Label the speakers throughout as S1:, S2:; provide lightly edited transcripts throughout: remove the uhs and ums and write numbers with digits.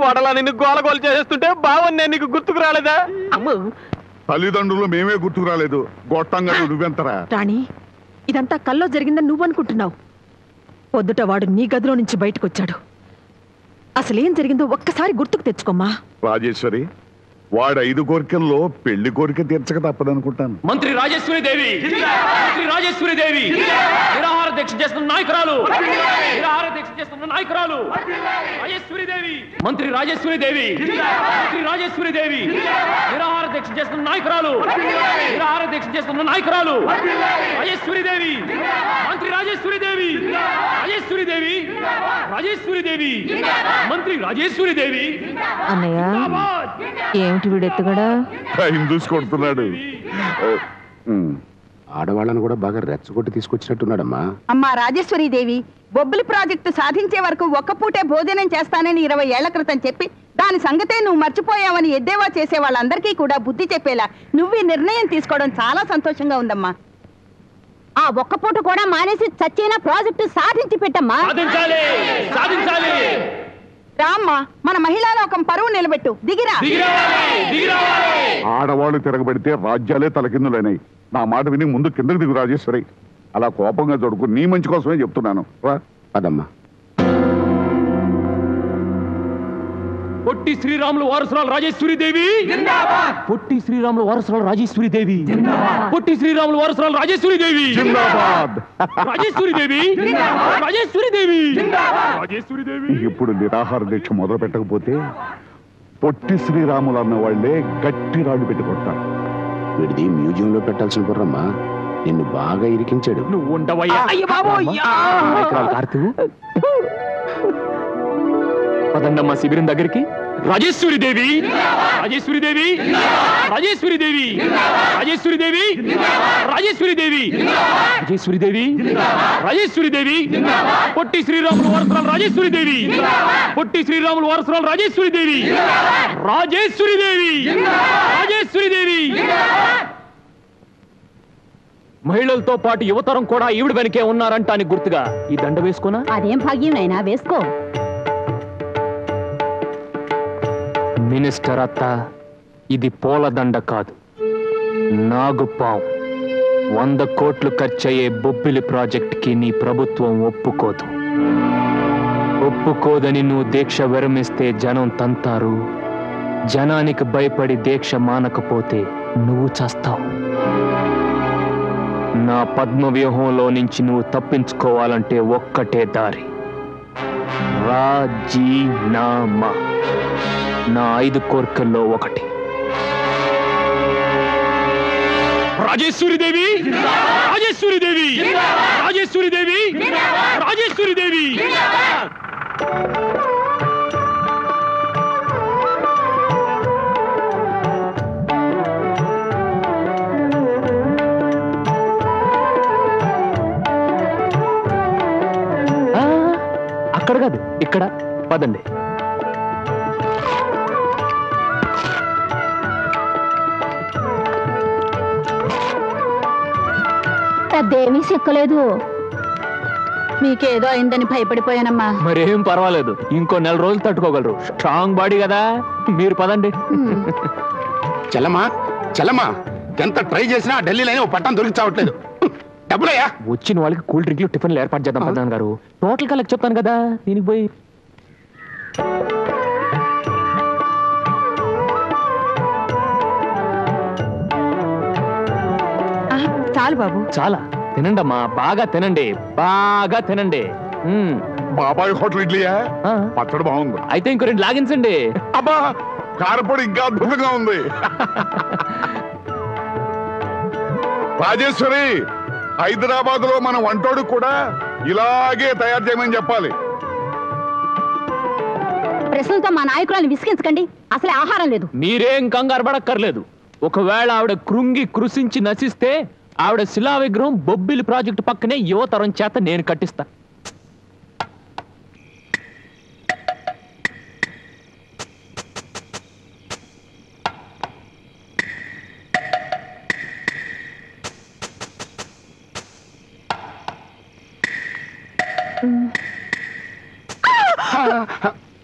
S1: వడలా నిన్ను గోలగోలు చేస్తుంటే బావని నీకు గుర్తుకు రాలేదా?
S2: తల్లిదండ్రులు మేమే గుర్తుకు రాలేదు. గొట్టంగా నువ్వెంతరా?
S3: రాణి, ఇదంతా కల్లో జరిగిందని నువ్వనుకుంటున్నావు. పొద్దుట వాడు నీ గదిలో నుంచి బయటకు వచ్చాడు. అసలేం జరిగిందో ఒక్కసారి గుర్తుకు తెచ్చుకోమ్మా.
S2: రాజేశ్వరి, వాడు 5 కోరికల్లో పెళ్లి కోరిక తీర్చక తప్పదనుకుంటాను.
S1: మంత్రి రాజేశ్వరి దేవి, మంత్రి రాజేశ్వరి దేవి నిరాహార దీక్ష చేస్తున్న నాయకురాలు, నిరాహార దీక్ష చేస్తున్న నాయకురాలు రాజేశ్వరి దేవి, మంత్రి రాజేశ్వరి దేవి, మంత్రి రాజేశ్వరి దేవి నిరాహార దీక్ష చేస్తున్న నాయకురాలు, నిరాహార దీక్ష చేస్తున్న నాయకురాలు రాజేశ్వరి దేవి, మంత్రి రాజేశ్వరి దేవి, రాజేశ్వరి దేవి, రాజేశ్వరి దేవి, మంత్రి రాజేశ్వరి దేవి.
S3: అన్నయ్య, ఏమిటి వీడెత్తుగడా?
S2: టైం చూసి కొడుతున్నాడు.
S4: ఆడవాళ్ళను కూడా బాగా రెచ్చగొట్టి తీసుకొచ్చినట్టున్నాడమ్మా.
S5: అమ్మా రాజేశ్వరి దేవి, బొబ్బిలి ప్రాజెక్టు సాధించే వరకు ఒక్క పూటే భోజనం చేస్తానని 20 ఏళ్ల క్రితం చెప్పి దాని సంగతే నువ్వు మర్చిపోయావని ఎద్దేవా చేసే వాళ్ళందరికీ కూడా బుద్ధి చెప్పేలా నువ్వు ఈ నిర్ణయం తీసుకోవడం చాలా సంతోషంగా ఉందమ్మా. ఆ ఒక్క పూట కూడా మానేసి చచ్చిన ప్రాజెక్టు సాధించి పెట్టమ్మా. రామ్మా, మన మహిళా లోకం పరువు నిలబెట్టు. దిగిరా.
S2: ఆడవాళ్ళు తిరగబడితే రాజ్యాలే తలకిందులైనాయి. నా మాట విని ముందు కిందకి దిగు రాజేశ్వరి. అలా కోపంగా దొడుకు, నీ మంచి కోసమే చెప్తున్నాను. రా
S4: అదమ్మా.
S1: పొట్టి శ్రీరాములు వారసురాలు రాజేశ్వరి దేవి, పొట్టి శ్రీరాములు వారసురాలు రాజేశ్వరి దేవి, పొట్టి శ్రీరాములు వారసురాలు రాజేశ్వరి దేవి, రాజేశ్వరి దేవి, రాజేశ్వరి దేవి, రాజేశ్వరి దేవి.
S2: ఇప్పుడు నిరాహార దీక్ష మొదలు పెట్టకపోతే పొట్టి శ్రీరాములు అన్న వాళ్లే గట్టి రాళ్ళు పెట్టి కొడతారు.
S4: వీడిది మ్యూజియంలో పెట్టాల్సిన బుర్రమ్మా. నిన్ను బాగా ఇరికించాడు.
S1: నువ్వు ఉండవయ్యా. పదండమ్మ శిబిరం దగ్గరికి. రాజేశ్వరి దేవి, రాజేశ్వరి దేవి, రాజేశ్వరి దేవి, రాజేశ్వరి దేవి, రాజేశ్వరి దేవి, రాజేశ్వరి దేవి, రాజేశ్వరి దేవి, పొట్టి శ్రీరాములు వారసురాలు రాజేశ్వరి దేవి, పొట్టి శ్రీరాములు వారసురాలు రాజేశ్వరి దేవి, రాజేశ్వరి దేవి, రాజేశ్వరి దేవి. మహిళలతో పాటు యువతరం కూడా ఈవిడ వెనకే ఉన్నారంటానికి గుర్తుగా ఈ దండ వేసుకోనా?
S5: అదేం భాగ్యం నైనా, వేసుకో.
S1: మినిస్టర్ అత్త, ఇది పూలదండ కాదు, నాగుపాం. 100 కోట్లు ఖర్చయ్యే బొబ్బిలి ప్రాజెక్టుకి నీ ప్రభుత్వం ఒప్పుకోదు. ఒప్పుకోదని నువ్వు దీక్ష విరమిస్తే జనం తంతారు. జనానికి భయపడి దీక్ష మానకపోతే నువ్వు చస్తావు. నా పద్మవ్యూహంలో నుంచి నువ్వు తప్పించుకోవాలంటే ఒక్కటే దారి, రాజీనామా. నా 5 కోరికల్లో ఒకటి. రాజేశ్వరి దేవి, రాజేశ్వరి దేవి, రాజేశ్వరి దేవి, రాజేశ్వరి దేవి. అక్కడ కాదు, ఇక్కడ పదండి.
S5: పెద్దేమీ సిక్కలేదు. మీకేదో అయిందని భయపడిపోయానమ్మా.
S1: మరేం పర్వాలేదు, ఇంకో 4 రోజులు తట్టుకోగలరు. స్ట్రాంగ్ బాడీ కదా. మీరు పదండి.
S4: చెల్లమ్మా, చెల్లమ్మా, ఎంత ట్రై చేసినా ఢిల్లీలో పట్టం దొరికి చావట్లేదు. డబ్బులయ్యా.
S1: వచ్చిన వాళ్ళకి కూల్ డ్రింక్లు టిఫిన్లు ఏర్పాటు చేద్దాం ప్రధాన్ గారు. టోటల్ కలెక్ట్ చెప్తాను కదా, దీనికి పోయి.
S3: చాలు బాబు,
S1: చాలా తినండి అమ్మా, బాగా తినండి, బాగా తినండి.
S2: బాబాయ్ హోటల్ ఇడ్లీయా? పచ్చడి బాగుంది.
S1: అయితే ఇంకో 2 లాగించండి.
S2: అబ్బా, కారపొడి ఇంకా అద్భుతంగా ఉంది. రాజేశ్వరి, హైదరాబాద్ లో మన వంటోడు కూడా ఇలాగే తయారు చేయమని చెప్పాలి.
S5: ప్రశ్నలతో మా నాయకురాలను విసిగించకండి. అసలే ఆహారం లేదు.
S1: మీరేం కంగారు పడక్కర్లేదు. ఒకవేళ ఆవిడ కృంగి కృషించి నశిస్తే ఆవిడ శిలా విగ్రహం బొబ్బిలి ప్రాజెక్టు పక్కనే యువతరం చేత నేను కట్టిస్తా.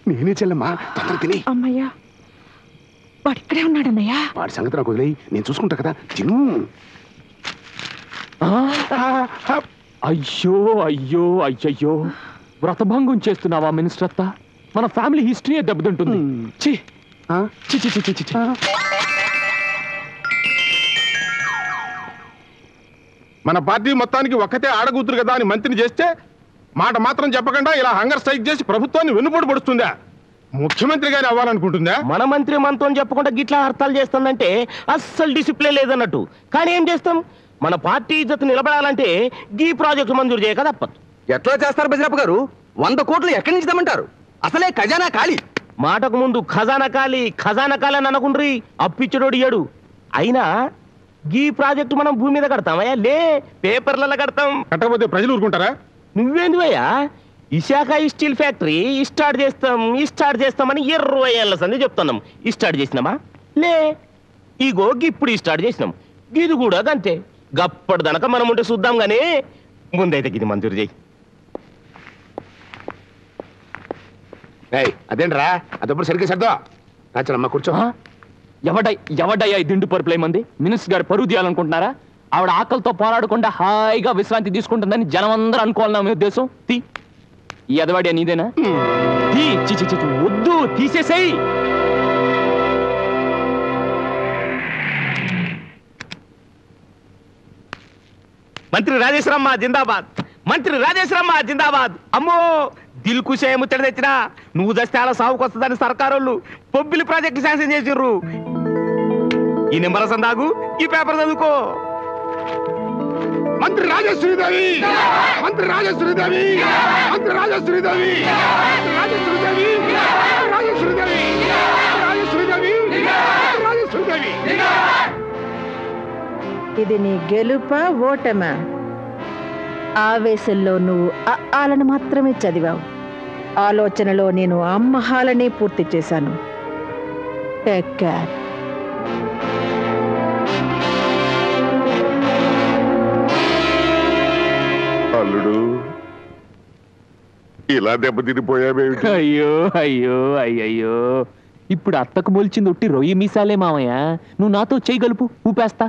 S4: నేనే చెల్లమ్మా, తొందర తిని.
S3: అమ్మయ్యా, వాడు ఇక్కడే ఉన్నాడన్నయ్యా.
S4: వాడి సంగతి నాకు వదిలేయి, నేను చూసుకుంటా కదా. తిను.
S1: అయ్యో అయ్యో అయ్యయ్యో, వ్రతభంగం చేస్తున్నావా మినిస్టర్ అత్త? మన ఫ్యామిలీ హిస్టరీ దెబ్బతింటుంది. ఛీ ఛీ ఛీ ఛీ ఛీ ఛీ.
S6: మన పార్టీ మొత్తానికి ఒక్కతే ఆడకూతురు కదా అని మంత్రిని చేస్తే మాట మాత్రం చెప్పకుండా ఇలా హంగర్ స్ట్రైక్ చేసి ప్రభుత్వాన్ని వెన్నుపోటు పడుస్తుందా? ముఖ్యమంత్రి గారు అవ్వాలనుకుంటుందా?
S7: మన మంత్రి మనతో చెప్పకుండా గిట్లా హర్తాలు చేస్తుందంటే అస్సలు డిసిప్లిన్ లేదన్నట్టు. కానీ ఏం చేస్తాం, మన పార్టీ ఇజ్జత్ నిలబడాలంటే ఈ ప్రాజెక్టు మంజూరు చేయక తప్పదు.
S8: ఎట్లా చేస్తారు బజరప్ప గారు? 100 కోట్లు ఎక్కడి నుంచి తెమ్మంటారు? అసలే ఖజానా ఖాళీ.
S7: మాటకు ముందు ఖజానా ఖాళీ అని అనుకుండ్రి, అప్పిచ్చడోడు ఇయ్యడు. అయినా ఈ ప్రాజెక్టు మనం భూమి మీద కడతామయ్యా, లే పేపర్లలో కడతాం.
S6: కట్టకపోతే ప్రజలు ఊరుకుంటారా?
S7: నువ్వేంది భయ్యా, విశాఖ స్టీల్ ఫ్యాక్టరీ స్టార్ట్ చేస్తామని 20 ఏళ్ల సంది చెప్తున్నాం. స్టార్ట్ చేసినామా? లే, ఇగో ఇప్పుడు స్టార్ట్ చేసినాం. ఇది కూడా గంతే. గప్పటి దనక మనం ఉంటే చూద్దాం గానీ ముందైతే ఇది మంజూరు చేయి.
S4: అదేంట్రా, అదప్పుడు సరిగ్గా సర్దా. రాచనమ్మ కూర్చో.
S1: ఎవడయ్యా ఈ దిండు పరుపులే మంది? మినిస్టర్ గారు పరువు తీయాలనుకుంటున్నారా? ఆవిడ ఆకలితో పోరాడకుండా హాయిగా విశ్రాంతి తీసుకుంటుందని జనం అందరూ అనుకోవాలన్నా మీ ఉద్దేశం? ఈ ఎదవాడి నీదేనా? వద్దు, తీసేసేయి.
S7: మంత్రి రాజేశ్వరమ్మ జిందాబాద్, మంత్రి రాజేశ్వరమ్మ జిందాబాద్. అమ్మో, దిల్ కుషే ముచ్చట తెచ్చినా నువ్వు దస్తే అలా సాగుకు వస్తుందని సర్కారోళ్ళు పొబ్బిలి ప్రాజెక్టు శాంక్షన్ చేసిర్రు. ఈ నెంబర్ సందాగు, ఈ పేపర్ చదువుకో.
S4: మంత్రి రాజేశ్వరీదేవి, మంత్రి రాజేశ్వరీదేవి, మంత్రి రాజేశ్వరీదేవి, రాజేశ్వరీదేవి, రాజేశ్వరీదేవి, రాజేశ్వరీదేవి, రాజేశ్వరీదేవి.
S5: ఇది నీ గెలుపా ఓటమా? ఆవేశంలో నువ్వు ఆలను మాత్రమే చదివావు. ఆలోచనలో నేను అమ్మహాలనే పూర్తి చేశాను. Take care.
S2: అల్లుడు, ఇలా దెబ్బతినిపోయావేమిటి?
S1: అయ్యో అయ్యో అయ్యయ్యో, ఇప్పుడు అత్తకు మొలిచింది ఒట్టి రొయ్యి మీసాలే మామయ్య. నువ్వు నాతో చేయగలుపు, ఊపేస్తా.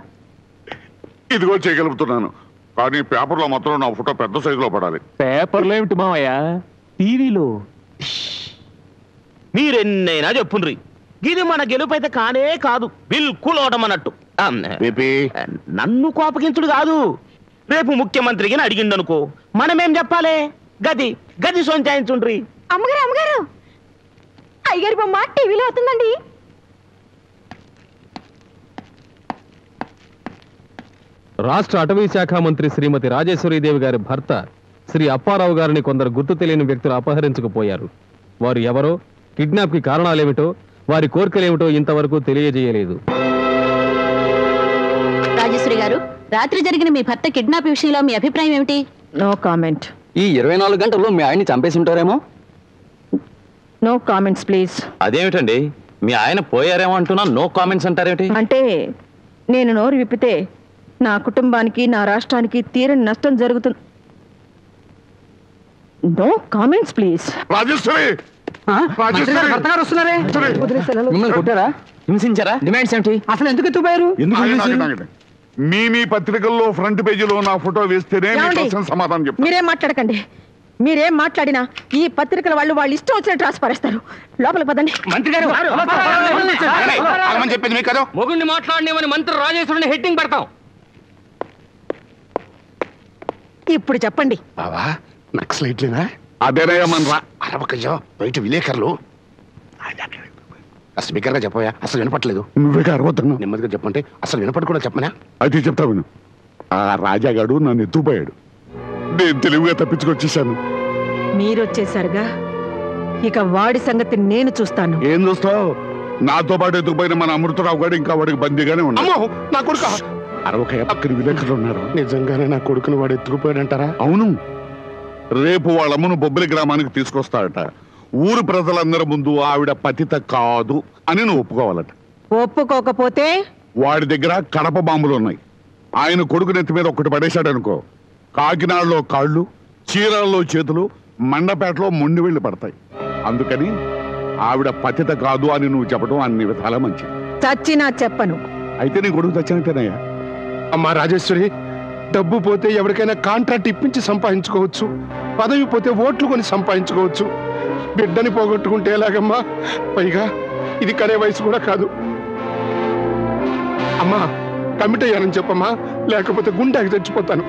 S2: ఇదిగో చేయగలుగుతున్నాను, కానీ పేపర్లో మాత్రం నా ఫోటో పెద్ద సైజులో పడాలి.
S1: పేపర్లో ఏమిటి మామయ్య, టీవీలో.
S7: మీరెన్నైనా చెప్పుండ్రి, ఇది మన గెలుపు అయితే కానే కాదు, బిల్కుల్ ఓటమన్నట్టు. నన్ను కోపగించుడు కాదు, రేపు ముఖ్యమంత్రికి అడిగిండనుకో, మనమేం చెప్పాలి? గది సొంచాయించుండ్రి.
S3: అమ్మగారు, అయ్యగారి బొమ్మ టీవీలో అవుతుందండి.
S9: రాష్ట్ర అటవీ శాఖ మంత్రి శ్రీమతి రాజేశ్వరీదేవి గారి భర్త శ్రీ అప్పారావు గారిని కొందరు గుర్తు తెలియని వ్యక్తులు అపహరించుకుపోయారు. వారు ఎవరో, కిడ్నాప్ కి కారణాలేమిటో, వారి కోరికలేమిటో ఇంతవరకు తెలియజేయలేదు.
S10: రాజేశ్వరి గారు, రాత్రి జరిగిన మీ భర్త కిడ్నాప్ విషయంలో మీ అభిప్రాయం ఏమిటి?
S5: No comment.
S8: ఈ 24 గంటల్లో మీ ఆయన్ని చంపేసి ఉంటారేమో.
S5: No comments please.
S8: అదేమిటండి, మీ ఆయన పోయారేమో అంటున్నా నో కామెంట్స్ అంటారేమిటి?
S5: అంటే నేను నోరు విప్పితే నా కుటుంబానికి, నా రాష్ట్రానికి తీరని నష్టం జరుగుతుంది. No comments please.
S2: రాజేశ్వరి,
S8: మిమ్మల్ని కొట్టారా, హింసించారా? డిమాండ్స్ ఏమిటి? అసలు ఎందుకు ఎత్తుపోయారు?
S2: మీ పత్రికల్లో ఫ్రంట్ పేజీలో నా ఫోటో వేస్తేనే సమాధానం చెప్తాను.
S3: మీరేం మాట్లాడకండి. మీరేం మాట్లాడినా ఈ పత్రికల వాళ్ళు ఇష్టం వచ్చినట్టు రాసి పారేస్తారు. లోపలికి పదండి.
S7: మంత్రి గారు,
S4: చెప్పింది మీకు కదా.
S1: మొగుడిని మాట్లాడినేమని మంత్రి రాజేశ్వరుని హెడ్డింగ్ పెడతాం.
S3: ఇప్పుడు చెప్పండి.
S4: బావా, నక్సలైట్లేనా?
S2: అదేనయ్యా మనరా.
S4: అరవకయ్యో, బయట విలేకరులు. అసలు స్పీకర్గా చెప్పయా, అసలు వినపట్లేదు.
S2: నువ్వే అరవద్దు.
S4: నెమ్మదిగా చెప్పంటే అసలు వినపడి కూడా చెప్పనా?
S2: అయితే చెప్తా విను. ఆ రాజాగాడు నన్ను ఎత్తుపోయాడు, నేను తెలివిగా తప్పించుకొచ్చేసాను.
S3: మీరొచ్చేసరిగా ఇక వాడి సంగతి నేను చూస్తాను.
S2: ఏం చూస్తావు? నాతో పాటు ఎత్తుకుపోయిన మన అమృతరావు గారు ఇంకా వాడికి బందీగానే ఉన్నాడు.
S4: అమ్మో, నా కొడుకు
S2: అరవకయ్య పక్కన విలేకరులు ఉన్నారు.
S4: నిజంగానే నా కొడుకుని వాడు ఎత్తుకుపోయాడంటారా?
S2: అవును, రేపు వాళ్ళమ్మను బొబ్బిలి గ్రామానికి తీసుకొస్తాడట. ఊరు ప్రజలందరి ముందు ఆవిడ పతిత కాదు అని నువ్వు ఒప్పుకోవాలట.
S3: ఒప్పుకోకపోతే
S2: వాడి దగ్గర కడప బాంబులు ఉన్నాయి. ఆయన కొడుకు నెత్తి మీద ఒకటి పడేశాడనుకో, కాకినాడలో కాళ్ళు, చీరాల్లో చేతులు, మండపేటలో మొండి వెళ్ళి పడతాయి. అందుకని ఆవిడ పతిత కాదు అని నువ్వు చెప్పడం అన్ని విధాలా మంచిది.
S3: చచ్చినా చెప్పను.
S2: అయితే నీ కొడుకు చచ్చినట్టేనయ్యా.
S6: అమ్మా రాజేశ్వరి, డబ్బు పోతే ఎవరికైనా కాంట్రాక్ట్ ఇప్పించి సంపాదించుకోవచ్చు, పదవి పోతే ఓట్లు కొని సంపాదించుకోవచ్చు. బిడ్డని పోగొట్టుకుంటే ఎలాగమ్మా? పైగా ఇది కనే వయసు కూడా కాదు. అమ్మా కమిట్ అయ్యానని చెప్పమ్మా, లేకపోతే గుండెకి చచ్చిపోతాను.